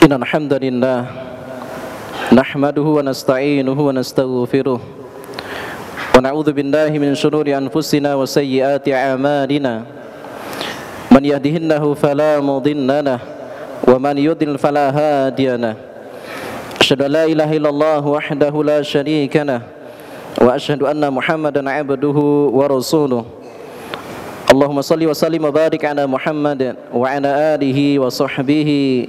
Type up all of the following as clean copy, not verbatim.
Innal hamdalillah nahmaduhu wa nasta'inuhu wa nastaghfiruh wa na'udzu billahi min shururi anfusina wa sayyiati a'malina man yahdihillahu fala mudilla lahu wa man yudlil fala hadiya lahu asyhadu an la ilaha illallah wahdahu la syarika lahu wa asyhadu anna Muhammadan 'abduhu wa rasuluh. Allahumma salli wa sallim wa barik ala Muhammad wa ala alihi wa sahbihi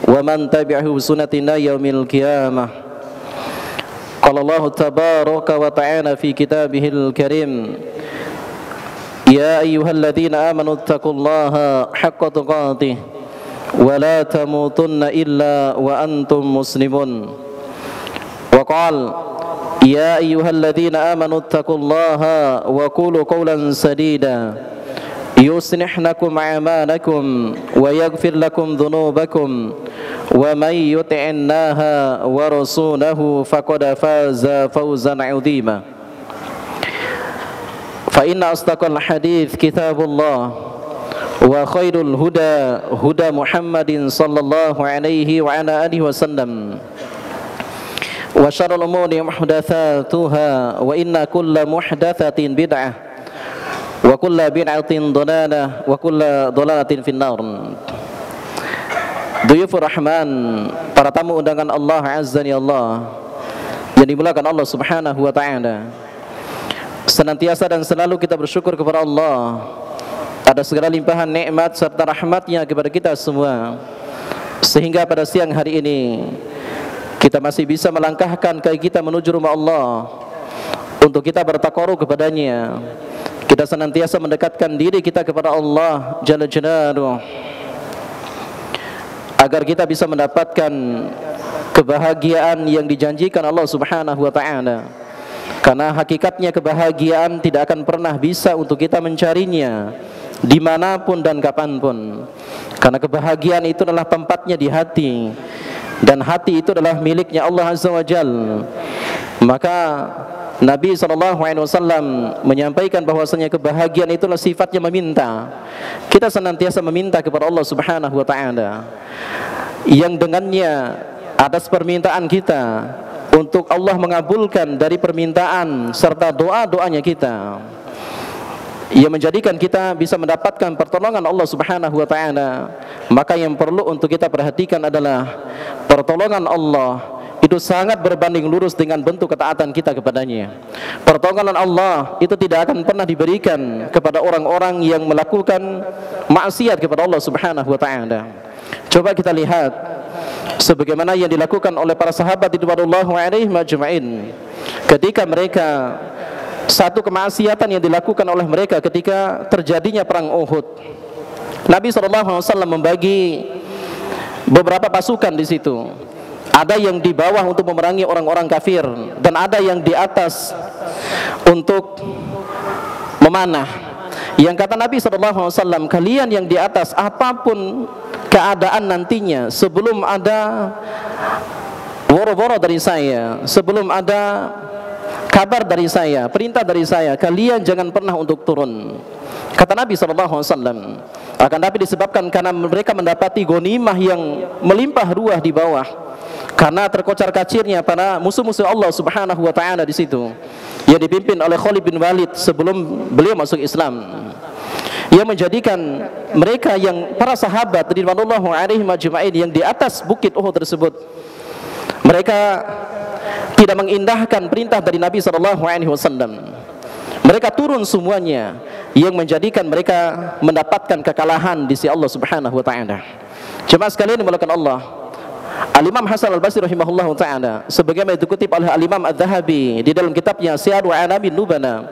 wa man tabi'ahu bi sunnatina yaumil qiyamah. Qala Allah tabaraka wa ta'ala fi kitabihil karim, ya ayyuhalladzina amanu taqullaha haqqa tuqatih wa la tamutunna illa wa antum muslimun. Wa qala ya ayyuhalladzina amanu taqullaha wa qulu qawlan sadida yuslih lakum a'malakum wa yaghfir lakum dhunubakum wa may yuti'innaha wa rasulahu faqad faza fawzan 'azima. Fa inna asdaqal hadits kitabullah wa khairul huda huda Muhammadin sallallahu alaihi wa ala alihi wasallam wa syarrul umuri muhdatsatuha wa inna kulla muhdatsatin bid'ah wa kulla bid'atin dhalalah wa kulla dhalalatin finnar. Duyufur Rahman, para tamu undangan Allah Azza wa Allah yang dimuliakan Allah Subhanahu wa ta'ala, senantiasa dan selalu kita bersyukur kepada Allah atas segala limpahan nikmat serta rahmatnya kepada kita semua, sehingga pada siang hari ini kita masih bisa melangkahkan kaki kita menuju rumah Allah untuk kita bertaqarrub kepadanya. Kita senantiasa mendekatkan diri kita kepada Allah Jalla Jalaluhu agar kita bisa mendapatkan kebahagiaan yang dijanjikan Allah Subhanahu wa ta'ala. Karena hakikatnya kebahagiaan tidak akan pernah bisa untuk kita mencarinya dimanapun dan kapanpun. Karena kebahagiaan itu adalah tempatnya di hati, dan hati itu adalah miliknya Allah Azza wa Jalla. Maka Nabi SAW menyampaikan bahwasanya kebahagiaan itulah sifatnya meminta. Kita senantiasa meminta kepada Allah Subhanahu wa ta'ala, yang dengannya atas permintaan kita untuk Allah mengabulkan dari permintaan serta doa-doanya kita, yang menjadikan kita bisa mendapatkan pertolongan Allah Subhanahu wa ta'ala. Maka yang perlu untuk kita perhatikan adalah pertolongan Allah itu sangat berbanding lurus dengan bentuk ketaatan kita kepadanya. Pertolongan Allah itu tidak akan pernah diberikan kepada orang-orang yang melakukan maksiat kepada Allah Subhanahu wa ta'ala. Coba kita lihat sebagaimana yang dilakukan oleh para sahabat ridwanullahu alaihim ajma'in ketika mereka, satu kemaksiatan yang dilakukan oleh mereka ketika terjadinya perang Uhud. Nabi SAW membagi beberapa pasukan di situ. Ada yang di bawah untuk memerangi orang-orang kafir, dan ada yang di atas untuk memanah. Yang kata Nabi SAW, kalian yang di atas, apapun keadaan nantinya, sebelum ada woro-woro dari saya, sebelum ada kabar dari saya, perintah dari saya, kalian jangan pernah untuk turun. Kata Nabi SAW. Akan tapi disebabkan karena mereka mendapati ghanimah yang melimpah ruah di bawah, karena terkocar kacirnya para musuh-musuh Allah Subhanahu wa ta'ala di situ, yang dipimpin oleh Khalid bin Walid sebelum beliau masuk Islam, yang menjadikan mereka yang para sahabat ridwanullahu alaihim ajma'in yang di atas bukit Uhud tersebut, mereka tidak mengindahkan perintah dari Nabi SAW. Mereka turun semuanya, yang menjadikan mereka mendapatkan kekalahan di sisi Allah Subhanahu wa ta'ala. Jemaah sekalian dimulakan Allah, Al-Imam Hasan Al-Basri rahimahullahu ta'ala, sebagaimana dikutip oleh Al-Imam Adz-Dzahabi di dalam kitabnya Siyar wa A'lamin Nubala,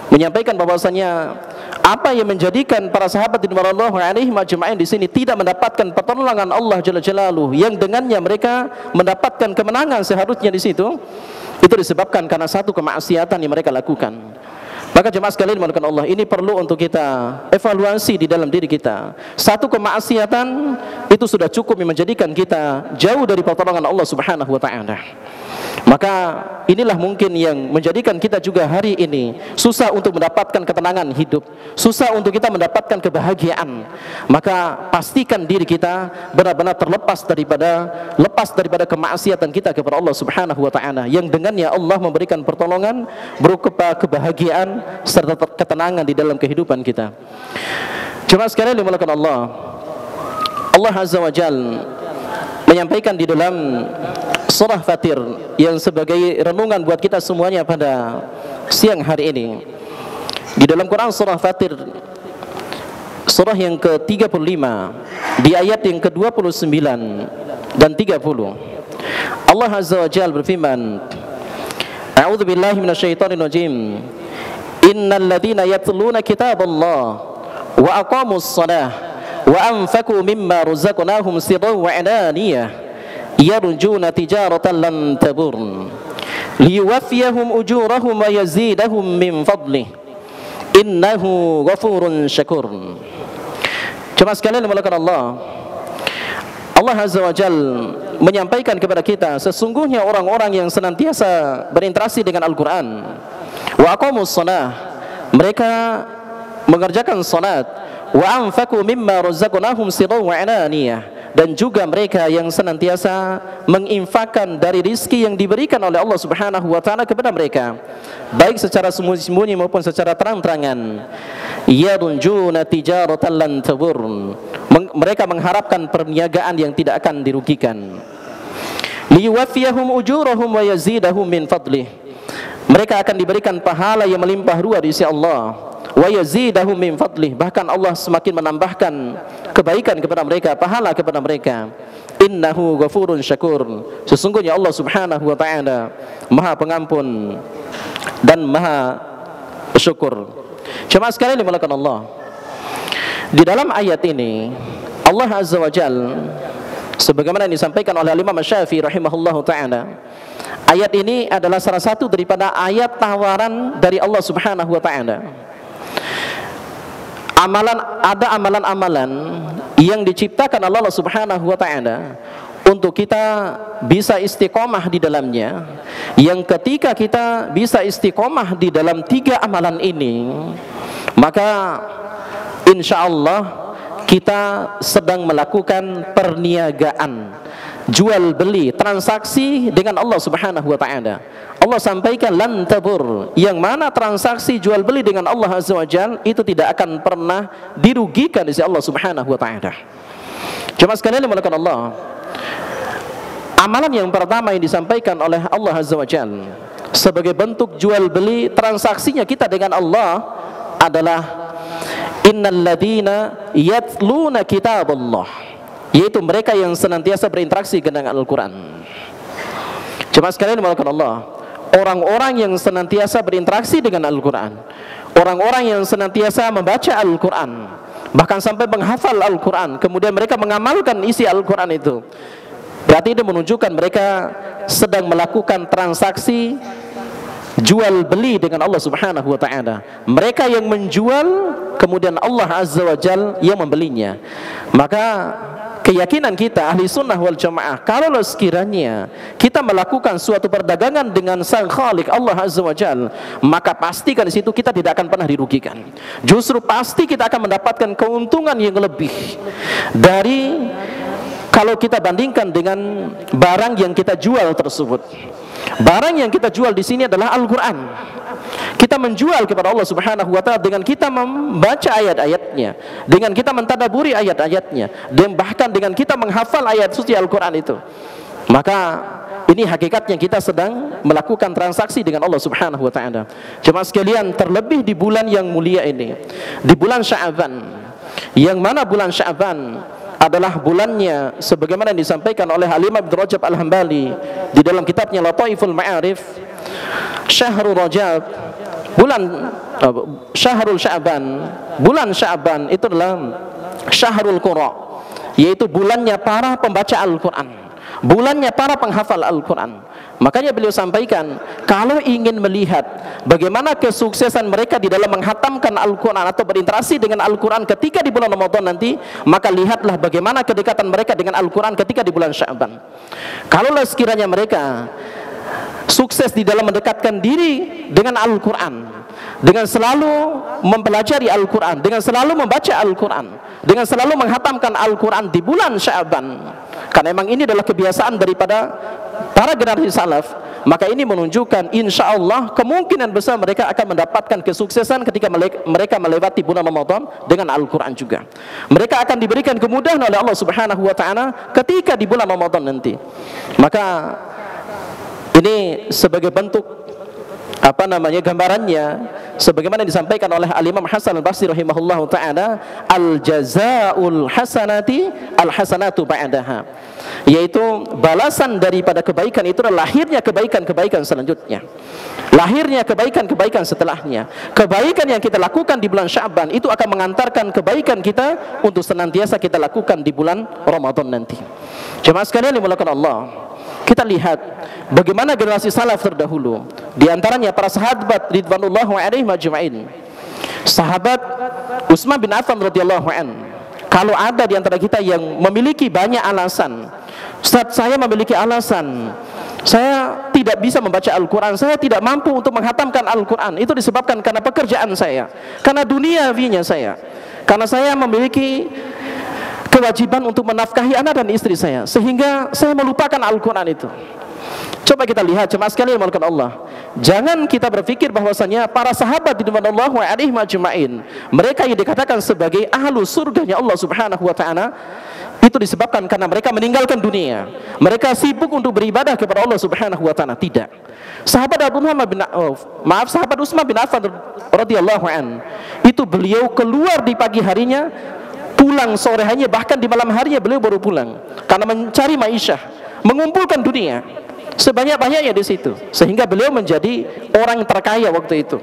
menyampaikan bahwasanya apa yang menjadikan para sahabat radhiyallahu alaihim ajma'in di sini tidak mendapatkan pertolongan Allah Jalla Jalaluhu, yang dengannya mereka mendapatkan kemenangan seharusnya di situ, itu disebabkan karena satu kemaksiatan yang mereka lakukan. Maka jemaah sekalian dimulakan Allah, ini perlu untuk kita evaluasi di dalam diri kita. Satu kemaksiatan itu sudah cukup menjadikan kita jauh dari pertolongan Allah Subhanahu wa ta'ala. Maka inilah mungkin yang menjadikan kita juga hari ini susah untuk mendapatkan ketenangan hidup, susah untuk kita mendapatkan kebahagiaan. Maka pastikan diri kita benar-benar lepas daripada kemaksiatan kita kepada Allah Subhanahu wa taala, yang dengannya Allah memberikan pertolongan berupa kebahagiaan serta ketenangan di dalam kehidupan kita. Jemaah sekalian dimuliakan Allah, Allah Azza wa Jalla menyampaikan di dalam surah Fatir yang sebagai renungan buat kita semuanya pada siang hari ini. Di dalam Quran surah Fatir, surah yang ke-35, di ayat yang ke-29 dan 30, Allah Azza wa Jalla berfirman, A'udzu billahi minasyaitonir rajim. Innal ladzina yatluna kitaballah wa aqamus shalah wa anfaqu mimma razaqnahum sirran wa alaniyah yarjuna tijaratan lan tabur liyuwaffiyahum ujurahum wa yazidahum min fadlih innahu ghafurun syakur. Jemaah sekalian dimuliakan Allah, Allah Azza wa Jalla menyampaikan kepada kita sesungguhnya orang-orang yang senantiasa berinteraksi dengan Al-Quran, wa aqamus shalah, mereka mengerjakan salat, wa anfaqu mimma razaqnahum sirran wa alaniyah, dan juga mereka yang senantiasa menginfakkan dari rizki yang diberikan oleh Allah Subhanahu wa taala kepada mereka, baik secara sembunyi-sembunyi maupun secara terang-terangan. Yarjuna tijaratan lan tabur, mereka mengharapkan perniagaan yang tidak akan dirugikan. Liyuwaffiyahum ujurahum wa yazidahum min fadlih, mereka akan diberikan pahala yang melimpah ruah di sisi Allah. Wa yazidahum min fadlih, bahkan Allah semakin menambahkan kebaikan kepada mereka, pahala kepada mereka. Innahu ghafurun syakur, sesungguhnya Allah Subhanahu wa taala Maha Pengampun dan Maha Syukur. Jemaah sekalian dimuliakan Allah, di dalam ayat ini Allah Azza wa Jalla, sebagaimana yang disampaikan oleh Imam Syafi'i rahimahullahu taala, ayat ini adalah salah satu daripada ayat tawaran dari Allah Subhanahu wa taala. Ada amalan-amalan yang diciptakan Allah Subhanahu wa taala untuk kita bisa istiqomah di dalamnya, yang ketika kita bisa istiqomah di dalam 3 amalan ini, maka insya Allah kita sedang melakukan perniagaan, jual beli, transaksi dengan Allah Subhanahu wa taala. Allah sampaikan lan tabur, yang mana transaksi jual beli dengan Allah Azza wa Jalla itu tidak akan pernah dirugikan di sisi Allah Subhanahu wa taala. Jemaah sekalian dimuliakan Allah, amalan yang pertama yang disampaikan oleh Allah Azza wa Jalla sebagai bentuk jual beli transaksinya kita dengan Allah adalah innal ladzina yatluna kitaballah, yaitu mereka yang senantiasa berinteraksi dengan Al-Quran. Jemaah sekalian dimuliakan Allah, orang-orang yang senantiasa berinteraksi dengan Al-Quran, orang-orang yang senantiasa membaca Al-Quran, bahkan sampai menghafal Al-Quran, kemudian mereka mengamalkan isi Al-Quran itu, berarti itu menunjukkan mereka sedang melakukan transaksi jual beli dengan Allah Subhanahu wa taala. Mereka yang menjual, kemudian Allah Azza wa Jalla yang membelinya. Maka keyakinan kita ahli sunnah wal jamaah, kalau sekiranya kita melakukan suatu perdagangan dengan Sang Khalik Allah Azza wa Jalla, maka pastikan di situ kita tidak akan pernah dirugikan. Justru pasti kita akan mendapatkan keuntungan yang lebih dari kalau kita bandingkan dengan barang yang kita jual tersebut. Barang yang kita jual di sini adalah Al-Quran. Kita menjual kepada Allah Subhanahu wa taala dengan kita membaca ayat-ayatnya, dengan kita mentadaburi ayat-ayatnya, dan bahkan dengan kita menghafal ayat suci Al-Quran itu. Maka ini hakikatnya kita sedang melakukan transaksi dengan Allah Subhanahu wa taala. Jemaah sekalian, terlebih di bulan yang mulia ini, di bulan Sya'ban, yang mana bulan Sya'ban adalah bulannya sebagaimana yang disampaikan oleh Al-Imam Ibnu Rajab Al-Hambali di dalam kitabnya Lataiful Ma'arif, Syahrul Rajab, Syahrul Sya'ban, bulan Sya'ban itu adalah Syahrul Qura, yaitu bulannya para pembaca Al-Quran, bulannya para penghafal Al-Quran. Makanya beliau sampaikan, kalau ingin melihat bagaimana kesuksesan mereka di dalam menghatamkan Al-Quran atau berinteraksi dengan Al-Quran ketika di bulan Ramadan nanti, maka lihatlah bagaimana kedekatan mereka dengan Al-Quran ketika di bulan Sya'ban. Kalau sekiranya mereka sukses di dalam mendekatkan diri dengan Al-Quran, dengan selalu mempelajari Al-Quran, dengan selalu membaca Al-Quran, dengan selalu menghatamkan Al-Quran di bulan Sya'ban. Karena memang ini adalah kebiasaan daripada para generasi salaf, maka ini menunjukkan insya Allah kemungkinan besar mereka akan mendapatkan kesuksesan ketika mereka melewati bulan Ramadan dengan Al-Quran juga. Mereka akan diberikan kemudahan oleh Allah Subhanahu wa Ta'ala ketika di bulan Ramadan nanti. Maka ini sebagai bentuk gambarannya sebagaimana disampaikan oleh Al-Imam Hasan Al-Basri rahimahullahu taala, al-jazaa'ul hasanati al-hasanatu ba'daha, yaitu balasan daripada kebaikan itu adalah lahirnya kebaikan-kebaikan selanjutnya, lahirnya kebaikan-kebaikan setelahnya. Kebaikan yang kita lakukan di bulan Sya'ban itu akan mengantarkan kebaikan kita untuk senantiasa kita lakukan di bulan Ramadan nanti. Jemaah sekalian dimulakan Allah, kita lihat bagaimana generasi salaf terdahulu, di antaranya para sahabat ridwanullahu alaihim ajma'in. Sahabat Utsman bin Affan radhiyallahu an, kalau ada di antara kita yang memiliki banyak alasan, Ustaz, saya memiliki alasan, saya tidak bisa membaca Al-Quran, saya tidak mampu untuk menghatamkan Al-Quran, itu disebabkan karena pekerjaan saya, karena duniawinya saya, karena saya memiliki kewajiban untuk menafkahi anak dan istri saya, sehingga saya melupakan Al-Quran itu. Coba kita lihat jemaah sekalian yang dimulakan Allah, jangan kita berpikir bahwasanya para sahabat radhiyallahu alaihim ajma'in, mereka yang dikatakan sebagai ahlu surganya Allah Subhanahu wa Ta'ala, itu disebabkan karena mereka meninggalkan dunia, mereka sibuk untuk beribadah kepada Allah Subhanahu wa Ta'ala. Tidak. Sahabat sahabat Utsman bin Affan radhiyallahu an, itu beliau keluar di pagi harinya, pulang sore harinya, bahkan di malam harinya beliau baru pulang, karena mencari ma'isyah, mengumpulkan dunia sebanyak-banyaknya di situ, sehingga beliau menjadi orang terkaya waktu itu.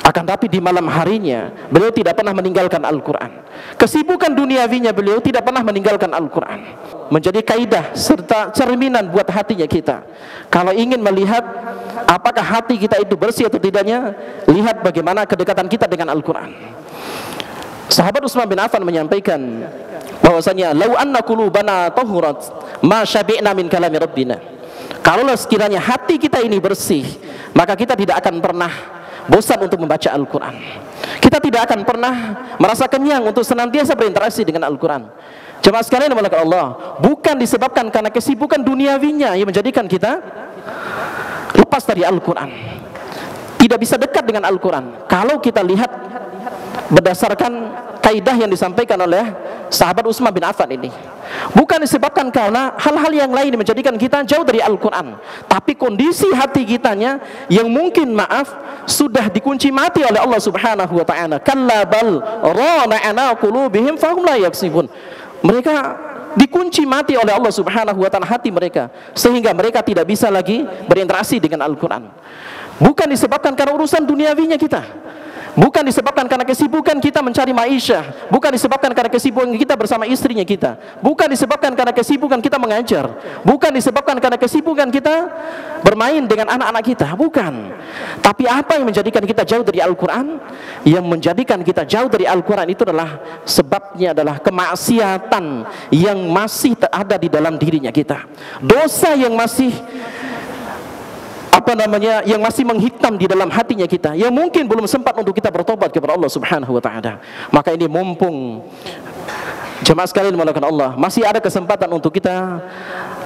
Akan tapi di malam harinya beliau tidak pernah meninggalkan Al-Quran. Kesibukan duniawinya beliau tidak pernah meninggalkan Al-Quran. Menjadi kaidah serta cerminan buat hatinya kita. Kalau ingin melihat apakah hati kita itu bersih atau tidaknya, lihat bagaimana kedekatan kita dengan Al-Quran. Sahabat Utsman bin Affan menyampaikan bahwasanya lau anna qulubana tahurat ma syabi'na min kalami rabbina. Kalaulah sekiranya hati kita ini bersih, maka kita tidak akan pernah bosan untuk membaca Al-Quran. Kita tidak akan pernah merasa kenyang untuk senantiasa berinteraksi dengan Al-Quran. Jemaah sekalian dimulakan Allah, bukan disebabkan karena kesibukan duniawinya yang menjadikan kita lepas dari Al-Quran, tidak bisa dekat dengan Al-Quran. Kalau kita lihat berdasarkan kaidah yang disampaikan oleh sahabat Utsman bin Affan ini, bukan disebabkan karena hal-hal yang lain yang menjadikan kita jauh dari Al-Quran, tapi kondisi hati kitanya yang mungkin sudah dikunci mati oleh Allah Subhanahu wa Ta'ala. Kalla bal rana ala qulubihim fahum la yaksibun. Mereka dikunci mati oleh Allah Subhanahu wa Ta'ala hati mereka, sehingga mereka tidak bisa lagi berinteraksi dengan Al-Quran. Bukan disebabkan karena urusan duniawinya kita, bukan disebabkan karena kesibukan kita mencari ma'isyah, bukan disebabkan karena kesibukan kita bersama istrinya kita, bukan disebabkan karena kesibukan kita mengajar, bukan disebabkan karena kesibukan kita bermain dengan anak-anak kita, bukan. Tapi apa yang menjadikan kita jauh dari Al-Quran? Yang menjadikan kita jauh dari Al-Quran itu adalah sebabnya adalah kemaksiatan yang masih ada di dalam dirinya kita, dosa yang masih yang masih menghitam di dalam hatinya kita, yang mungkin belum sempat untuk kita bertobat kepada Allah Subhanahu wa Ta'ala. Maka ini mumpung jemaah sekalian dimulakan Allah, masih ada kesempatan untuk kita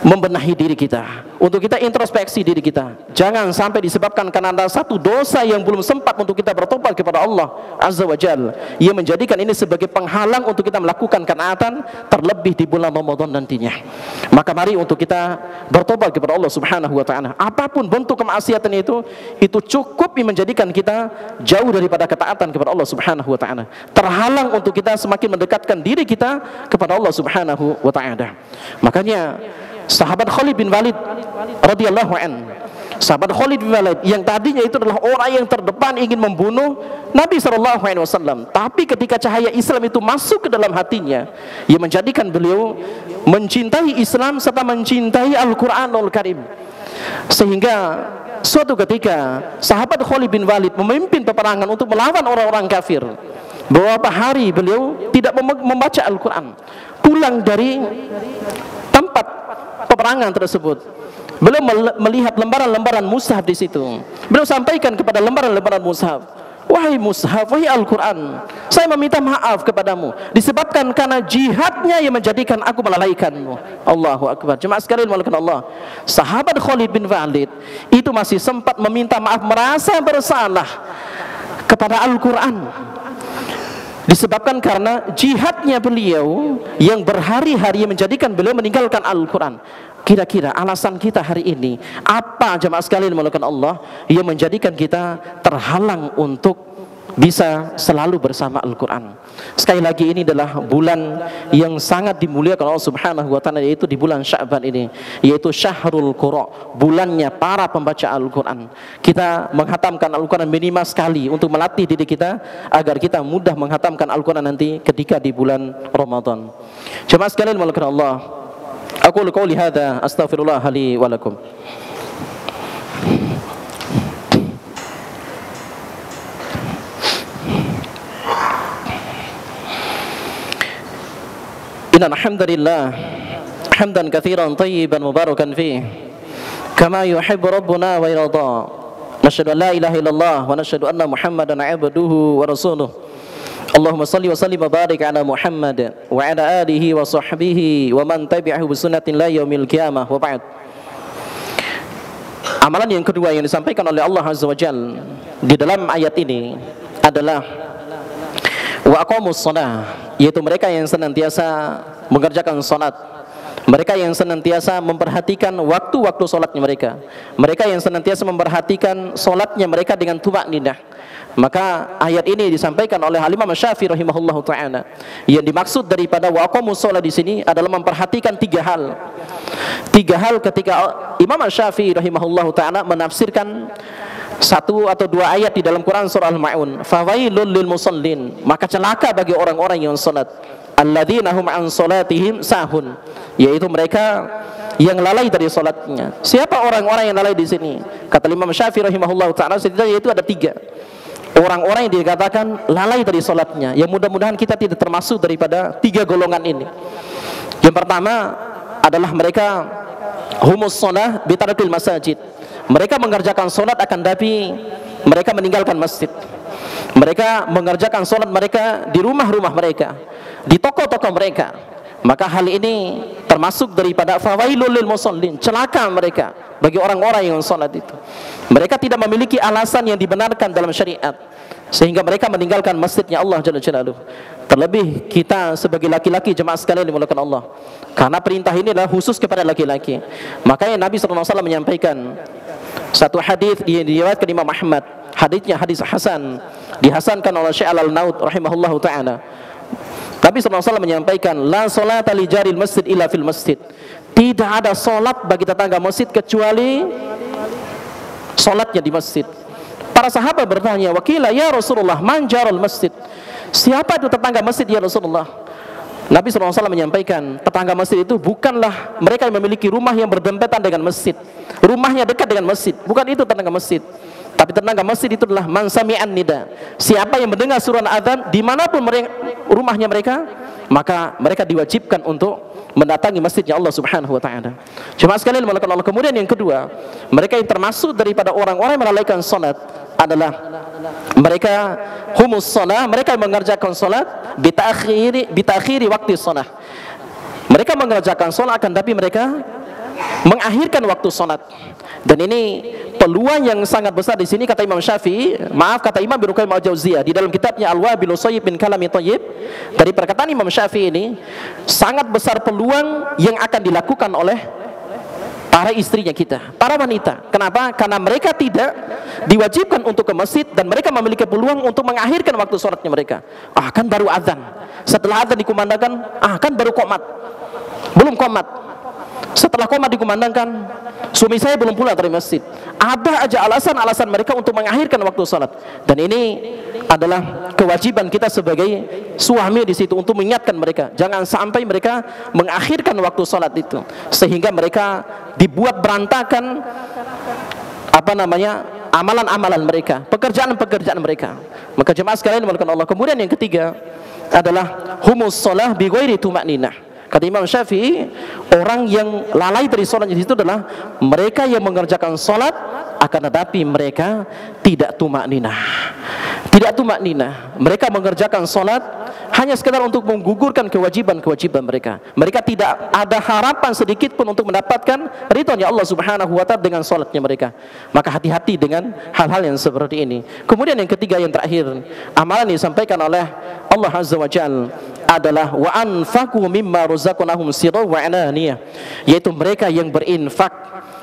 membenahi diri kita, untuk kita introspeksi diri kita. Jangan sampai disebabkan karena ada satu dosa yang belum sempat untuk kita bertobat kepada Allah Azza wa Jalla, ia menjadikan ini sebagai penghalang untuk kita melakukan ketaatan, terlebih di bulan Ramadan nantinya. Maka mari untuk kita bertobat kepada Allah Subhanahu wa Ta'ala. Apapun bentuk kemaksiatan itu cukup menjadikan kita jauh daripada ketaatan kepada Allah Subhanahu wa Ta'ala, terhalang untuk kita semakin mendekatkan diri kita kepada Allah Subhanahu wa Ta'ala. Makanya sahabat Khalid bin Walid radhiyallahu an, sahabat Khalid bin Walid yang tadinya itu adalah orang yang terdepan ingin membunuh Nabi SAW, tapi ketika cahaya Islam itu masuk ke dalam hatinya, ia menjadikan beliau mencintai Islam serta mencintai Al-Quranul Karim, sehingga suatu ketika sahabat Khalid bin Walid memimpin peperangan untuk melawan orang-orang kafir. Beberapa hari beliau tidak membaca Al-Quran. Pulang dari tempat peperangan tersebut, Beliau melihat lembaran-lembaran mushaf di situ. Beliau sampaikan kepada lembaran-lembaran mushaf, wahai mushaf, wahai Al-Quran, saya meminta maaf kepadamu disebabkan karena jihadnya yang menjadikan aku melalaikanmu. Allahu Akbar. Jemaah sekalian mulakan Allah, sahabat Khalid bin Walid itu masih sempat meminta maaf, merasa bersalah kepada Al-Quran, disebabkan karena jihadnya beliau yang berhari-hari menjadikan beliau meninggalkan Al-Quran. Kira-kira alasan kita hari ini apa, jemaah sekalian mulakan Allah, yang menjadikan kita terhalang untuk bisa selalu bersama Al-Quran? Sekali lagi, ini adalah bulan yang sangat dimuliakan Allah Subhanahu wa ta'ala, yaitu di bulan Sya'ban ini, yaitu Syahrul Qura, bulannya para pembaca Al-Quran. Kita menghatamkan Al-Quran minimal sekali untuk melatih diri kita agar kita mudah menghatamkan Al-Quran nanti ketika di bulan Ramadan. Jemaah sekalian mulakan Allah, aqulu qouli hadza astaghfirullah li wa lakum. Innal hamdalillah hamdan katsiran thayyiban mubarakan fihi kama yuhibbu rabbuna wa yarda. Nasyhadu an la ilaha illallah wa nasyhadu anna Muhammadan 'abduhu wa rasuluh. Allahumma salli wa sallim wa barik ala Muhammad wa ala alihi wa sahbihi wa man tabi'ahu bi sunnatin la yaumil qiyamah wa ba'd. Amalan yang kedua yang disampaikan oleh Allah Azza wa Jalla di dalam ayat ini adalah wa aqamus shalah, yaitu mereka yang senantiasa mengerjakan salat, mereka yang senantiasa memperhatikan waktu-waktu salatnya mereka, mereka yang senantiasa memperhatikan salatnya mereka dengan tumakninah. Maka ayat ini disampaikan oleh Imam Syafi'i rahimahullahu taala. Yang dimaksud daripada wa aqamus shalah di sini adalah memperhatikan tiga hal. Tiga hal ketika Imam Syafi'i rahimahullahu taala menafsirkan satu atau dua ayat di dalam Quran surah Al-Ma'un. Fawailul lil musallin, maka celaka bagi orang-orang yang salat. Alladzina hum an salatihim sahun, yaitu mereka yang lalai dari salatnya. Siapa orang-orang yang lalai di sini? Kata Imam Syafi'i rahimahullahu taala, setidaknya itu ada tiga orang-orang yang dikatakan lalai dari salatnya. Yang mudah-mudahan kita tidak termasuk daripada tiga golongan ini. Yang pertama adalah mereka humus shalah bi tarkil masajid. Mereka mengerjakan salat akan tapi mereka meninggalkan masjid. Mereka mengerjakan salat mereka di rumah-rumah mereka, di toko-toko mereka. Maka hal ini termasuk daripada fawailul lil musallin, celaka mereka bagi orang-orang yang salat itu. Mereka tidak memiliki alasan yang dibenarkan dalam syariat sehingga mereka meninggalkan masjidnya Allah Jalla Jalaluhu. Terlebih kita sebagai laki-laki, jemaah sekalian dimuliakan Allah, karena perintah ini adalah khusus kepada laki-laki. Makanya Nabi SAW menyampaikan satu hadis yang diriwayatkan Imam Ahmad, hadisnya hadis hasan, dihasankan oleh Syekh Al-Naud rahimahullahu taala. Nabi SAW menyampaikan, la salata li jaril masjid illa fil masjid. Tidak ada salat bagi tetangga masjid kecuali salatnya di masjid. Para sahabat bertanya, wakila ya Rasulullah, man jarul masjid? Siapa itu tetangga masjid ya Rasulullah? Nabi SAW menyampaikan, tetangga masjid itu bukanlah mereka yang memiliki rumah yang berdempetan dengan masjid, rumahnya dekat dengan masjid. Bukan itu tetangga masjid. Tapi tetangga masjid itu adalah man sami'an nida. Siapa yang mendengar suara adzan dimanapun rumahnya mereka, maka mereka diwajibkan untuk mendatangi masjidnya Allah Subhanahu wa taala. Cuma sekalian melakukan Allah. Kemudian yang kedua, mereka yang termasuk daripada orang-orang yang melalaikan salat adalah mereka humus shalah, mereka yang mengerjakan salat bitakhiri waktu salat. Mereka mengerjakan salat akan tapi mereka mengakhirkan waktu salat. Dan ini peluang yang sangat besar di sini, kata Imam Syafi'i, kata Imam Ibnu Qayyim al-Jauziyah di dalam kitabnya Al-Wabilus Shayyib min Kalami Thayyib. Dari perkataan Imam Syafi'i ini sangat besar peluang yang akan dilakukan oleh para istrinya kita, para wanita. Kenapa? Karena mereka tidak diwajibkan untuk ke masjid dan mereka memiliki peluang untuk mengakhirkan waktu sholatnya mereka. Kan baru azan, setelah azan dikumandangkan, kan baru qomat, belum qomat. Setelah qomat dikumandangkan, suami saya belum pulang dari masjid. Ada aja alasan-alasan mereka untuk mengakhirkan waktu salat. Dan ini adalah kewajiban kita sebagai suami di situ untuk mengingatkan mereka. Jangan sampai mereka mengakhirkan waktu salat itu sehingga mereka dibuat berantakan amalan-amalan mereka, pekerjaan-pekerjaan mereka. Maka jemaah sekalian dimuliakan Allah. Kemudian yang ketiga adalah humus shalah bi ghairi tumakninah. Kata Imam Syafi'i, orang yang lalai dari sholat itu adalah mereka yang mengerjakan sholat akan tetapi mereka tidak tumak ninah. Tidak tumak ninah. Mereka mengerjakan sholat hanya sekedar untuk menggugurkan kewajiban-kewajiban mereka. Mereka tidak ada harapan sedikit pun untuk mendapatkan ridhonya Allah Subhanahu wa ta'ala dengan sholatnya mereka. Maka hati-hati dengan hal-hal yang seperti ini. Kemudian yang ketiga, yang terakhir, amalan yang disampaikan oleh Allah Azza wa Jalla adalah wa anfaqu mimma razaqnahum sirran wa alaniyah, yaitu mereka yang berinfak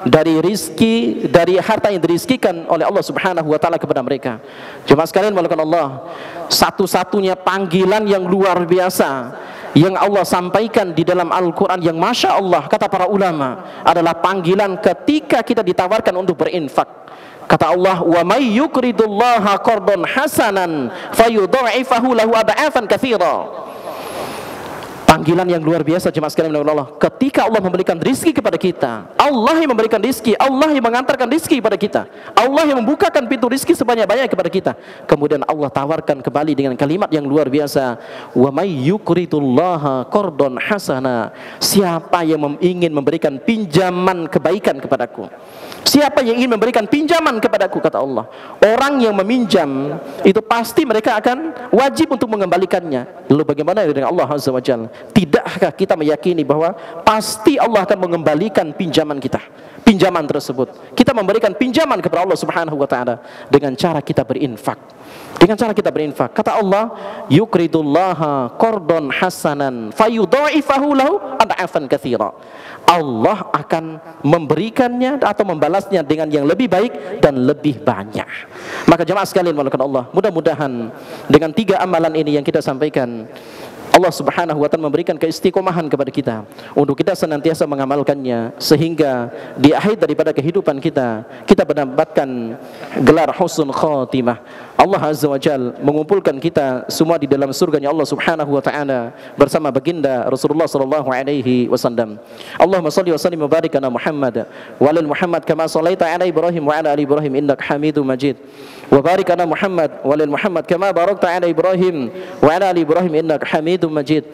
dari rizki, dari harta yang dirizkikan oleh Allah Subhanahu wa ta'ala kepada mereka. Jemaah sekalian melakukan Allah, satu-satunya panggilan yang luar biasa yang Allah sampaikan di dalam Al-Quran yang Masya Allah, kata para ulama, adalah panggilan ketika kita ditawarkan untuk berinfak. Kata Allah, wa may yuqridullaha qardan hasanan fayudha'ifahu lahu ad'afan katsira. Panggilan yang luar biasa jemaah sekalian Allah. Ketika Allah memberikan rizki kepada kita, Allah yang memberikan rizki, Allah yang mengantarkan rizki kepada kita, Allah yang membukakan pintu rizki sebanyak-banyak kepada kita. Kemudian Allah tawarkan kembali dengan kalimat yang luar biasa, wa may yuqridullaha qardan hasana. Siapa yang ingin memberikan pinjaman kebaikan kepadaku, siapa yang ingin memberikan pinjaman kepadaku, kata Allah, orang yang meminjam itu pasti mereka akan wajib untuk mengembalikannya. Lalu bagaimana dengan Allah Azza wa Jalla? Tidakkah kita meyakini bahwa pasti Allah akan mengembalikan pinjaman kita, pinjaman tersebut? Kita memberikan pinjaman kepada Allah Subhanahu wa ta'ala dengan cara kita berinfak. Dengan cara kita berinfak. Kata Allah, yuqridullaha qardan hasanan fayudha'ifahu lahu ad'afan katsira. Allah akan memberikannya atau membalasnya dengan yang lebih baik dan lebih banyak. Maka jemaah sekalian melakukan Allah, mudah-mudahan dengan 3 amalan ini yang kita sampaikan, Allah Subhanahu wa ta'ala memberikan keistiqomahan kepada kita untuk kita senantiasa mengamalkannya, sehingga di akhir daripada kehidupan kita, kita mendapatkan gelar husnul khatimah. Allah Azza wa Jalla mengumpulkan kita semua di dalam surganya Allah Subhanahu wa ta'ala bersama baginda Rasulullah sallallahu alaihi wasallam. Allahumma shalli wa sallim wa barik ala Muhammad wa ala Muhammad kama shallaita ala Ibrahim wa ala ali Ibrahim innaka Hamidum Majid. Wa barik ala Muhammad wa ala Muhammad kama barakta ala Ibrahim wa ala ali Ibrahim innaka Hamidum Majid.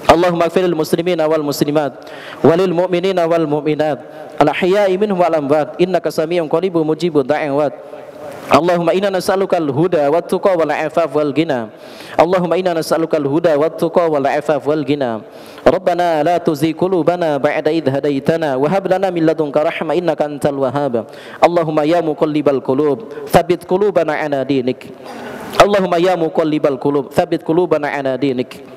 Allahumma ighfir lil muslimina wal muslimat walil mu'minina wal mu'minat al ahya'i minhum wal amwat innaka samii'un qaribun mujibud da'awat. Allahumma inna nas'aluka al-huda wat tuqa wal 'afaf wal ghina. Allahumma inna nas'aluka al-huda wat tuqa wal 'afaf wal ghina. Rabbana la tuzigh qulubana ba'da idh hadaitana wa hab lana min ladunka rahmah innaka antal wahhab. Allahumma ya muqallibal qulub tsabbit qulubana 'ala dinik. Allahumma ya muqallibal qulub tsabbit qulubana 'ala dinik.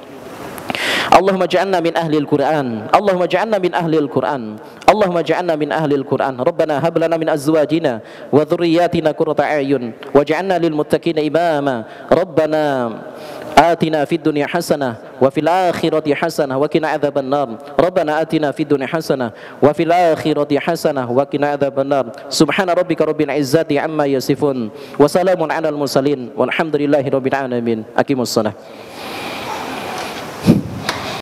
Allahumma ja'alna min ahli al-Qur'an. Allahumma ja'alna min ahli al-Qur'an. Allahumma ja'alna min ahli al-Qur'an. Rabbana hab lana min azwajina wa dhurriyyatina qurrata a'yun waj'alna lil muttaqina imama. Rabbana atina fid dunya hasanah wa fil akhirati hasanah wa qina adzaban nar. Rabbana atina fid dunya hasanah wa fil akhirati hasanah wa qina adzaban nar. Subhana rabbika rabbil izzati amma yasifun wa salamun 'alal mursalin walhamdulillahi rabbil alamin. Aqimus shalah.